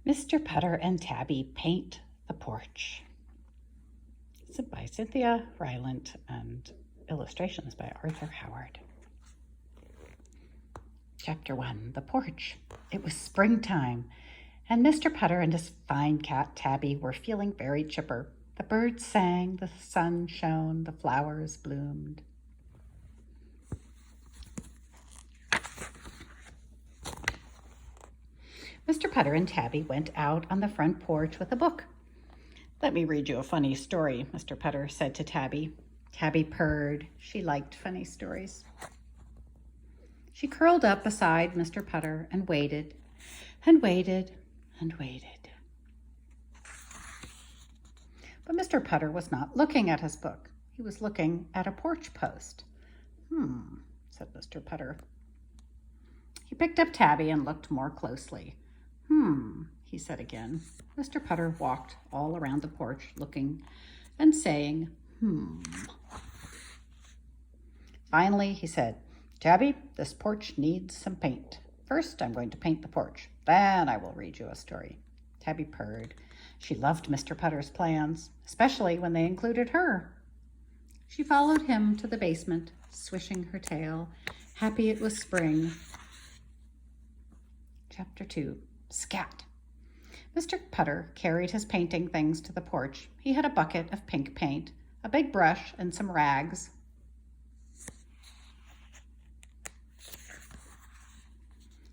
Mr. Putter and Tabby Paint the Porch. It's by Cynthia Rylant and illustrations by Arthur Howard. Chapter 1, The Porch. It was springtime, and Mr. Putter and his fine cat Tabby were feeling very chipper. The birds sang, the sun shone, the flowers bloomed. Mr. Putter and Tabby went out on the front porch with a book. "Let me read you a funny story," Mr. Putter said to Tabby. Tabby purred. She liked funny stories. She curled up beside Mr. Putter and waited and waited and waited. But Mr. Putter was not looking at his book. He was looking at a porch post. Said Mr. Putter. He picked up Tabby and looked more closely. He said again. Mr. Putter walked all around the porch, looking and saying, Finally, he said, "Tabby, this porch needs some paint. First, I'm going to paint the porch. Then I will read you a story." Tabby purred. She loved Mr. Putter's plans, especially when they included her. She followed him to the basement, swishing her tail, happy it was spring. Chapter 2, Scat. Mr. Putter carried his painting things to the porch. He had a bucket of pink paint, a big brush, and some rags.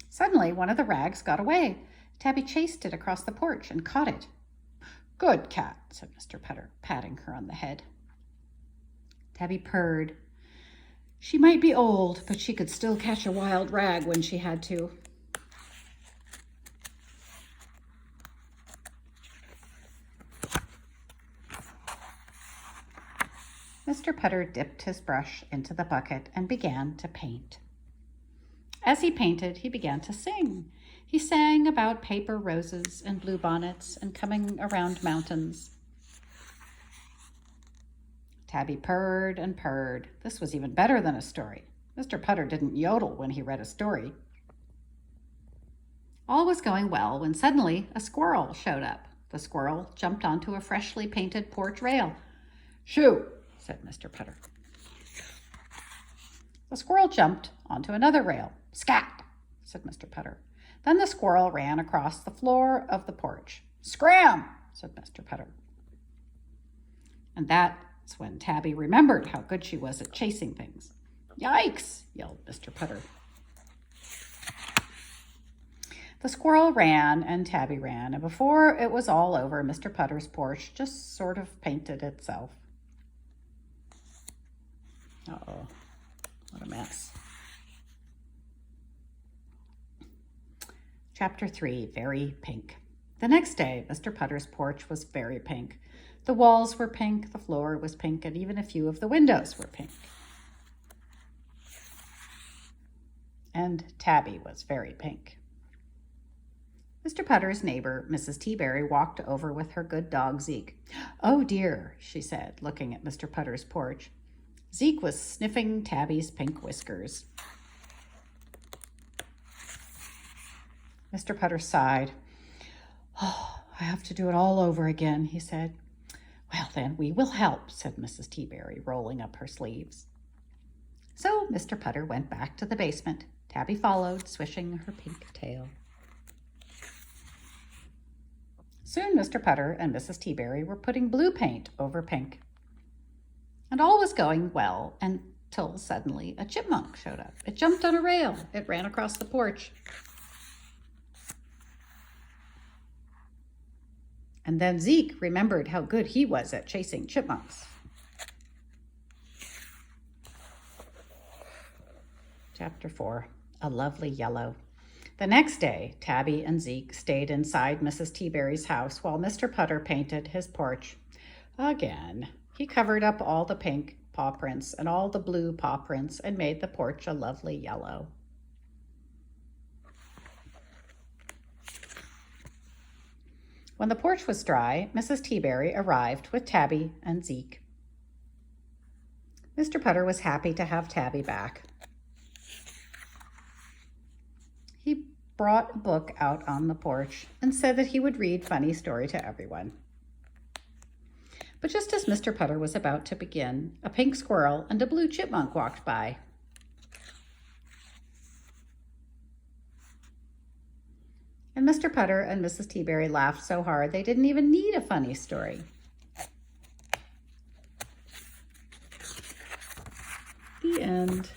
Suddenly, one of the rags got away. Tabby chased it across the porch and caught it. "Good cat," said Mr. Putter, patting her on the head. Tabby purred. She might be old, but she could still catch a wild rag when she had to. Mr. Putter dipped his brush into the bucket and began to paint. As he painted, he began to sing. He sang about paper roses and bluebonnets and coming around mountains. Tabby purred and purred. This was even better than a story. Mr. Putter didn't yodel when he read a story. All was going well when suddenly a squirrel showed up. The squirrel jumped onto a freshly painted porch rail. "Shoo!" said Mr. Putter. The squirrel jumped onto another rail. "Scat!" said Mr. Putter. Then the squirrel ran across the floor of the porch. "Scram!" said Mr. Putter. And that's when Tabby remembered how good she was at chasing things. "Yikes!" yelled Mr. Putter. The squirrel ran and Tabby ran, and before it was all over, Mr. Putter's porch just sort of painted itself. Uh-oh, what a mess. Chapter 3, Very Pink. The next day, Mr. Putter's porch was very pink. The walls were pink, the floor was pink, and even a few of the windows were pink. And Tabby was very pink. Mr. Putter's neighbor, Mrs. Teaberry, walked over with her good dog, Zeke. "Oh, dear," she said, looking at Mr. Putter's porch. Zeke was sniffing Tabby's pink whiskers. Mr. Putter sighed. "Oh, I have to do it all over again," he said. "Well, then, we will help," said Mrs. Teaberry, rolling up her sleeves. So Mr. Putter went back to the basement. Tabby followed, swishing her pink tail. Soon Mr. Putter and Mrs. Teaberry were putting blue paint over pink. And all was going well until suddenly a chipmunk showed up. It jumped on a rail. It ran across the porch. And then Zeke remembered how good he was at chasing chipmunks. Chapter 4, A Lovely Yellow. The next day, Tabby and Zeke stayed inside Mrs. Teaberry's house while Mr. Putter painted his porch. Again, he covered up all the pink paw prints and all the blue paw prints and made the porch a lovely yellow. When the porch was dry, Mrs. Teaberry arrived with Tabby and Zeke. Mr. Putter was happy to have Tabby back. He brought a book out on the porch and said that he would read funny story to everyone. But just as Mr. Putter was about to begin, a pink squirrel and a blue chipmunk walked by. And Mr. Putter and Mrs. Teaberry laughed so hard they didn't even need a funny story. The end.